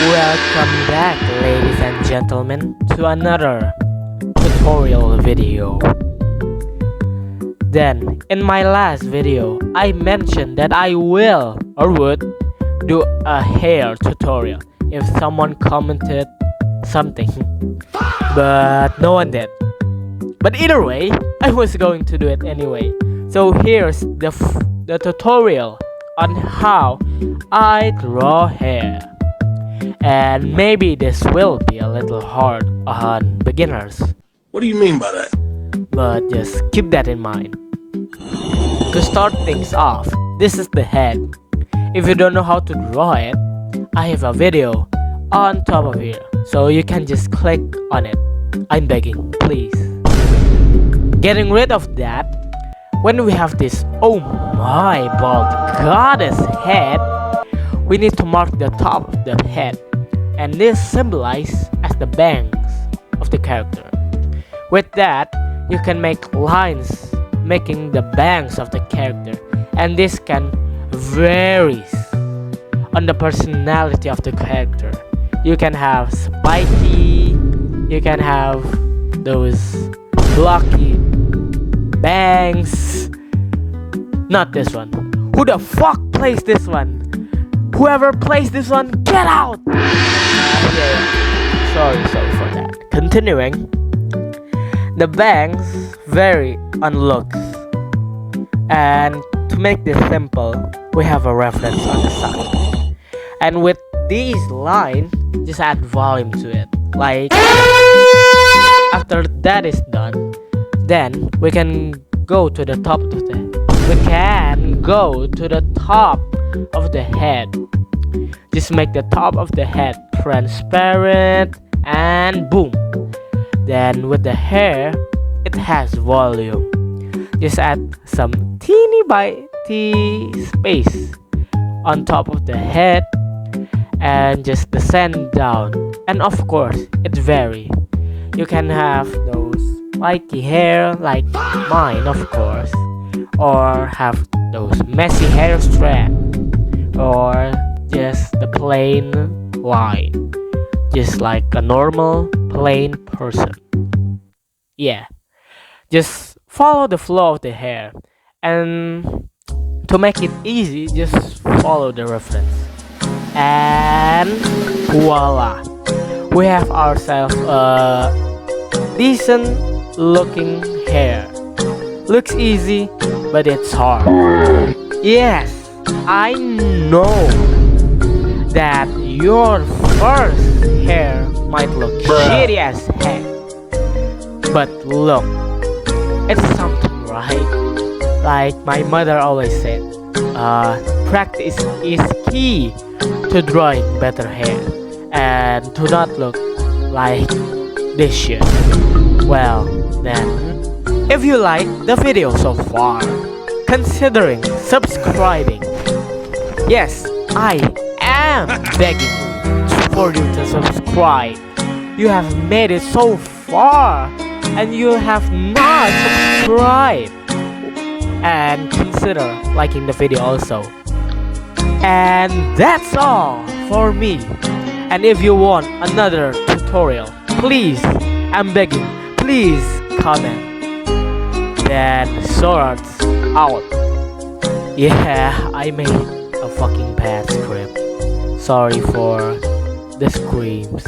Welcome back, ladies and gentlemen, to another tutorial video. Then, in my last video, I mentioned that I will or would do a hair tutorial if someone commented something, but no one did. But either way, I was going to do it anyway. So here's the tutorial on how I draw hair. And maybe this will be a little hard on beginners. What do you mean by that? But just keep that in mind. To start things off, this is the head. If you don't know how to draw it, I have a video on top of here, so you can just click on it. I'm begging, please. Getting rid of that, when we have this oh my bald goddess head, we need to mark the top of the head, and this symbolizes as the bangs of the character. With that, you can make lines making the bangs of the character, and this can varies on the personality of the character. You can have spiky, you can have those blocky bangs. Not this one. Who the fuck plays this one? Whoever plays this one, get out! Sorry for that. Continuing, the bangs vary on looks, and to make this simple, we have a reference on the side. And with these lines, just add volume to it. Like, after that is done, then we can go to the top of the head. We can go to the top of the head. Just make the top of the head transparent, and boom. Then with the hair, it has volume. Just add some teeny bitty space on top of the head and just descend down. And of course, it varies. You can have those spiky hair like mine, of course, or have those messy hair strands, or just the plain line, just like a normal plain person. Yeah, just follow the flow of the hair, and to make it easy, just follow the reference, and voila, we have ourselves a decent looking hair. Looks easy, but it's hard. Yes, I know that your first hair might look shitty as heck, but look, it's something, right? Like my mother always said, practice is key to drawing better hair and to not look like this shit. Well, then, if you like the video so far, considering subscribing. Yes, I am begging for you to subscribe. You have made it so far and you have not subscribed. And consider liking the video also. And that's all for me. And if you want another tutorial, please, I'm begging, please comment. Then Swords out. Yeah, I made a fucking bad script. Sorry for the screams.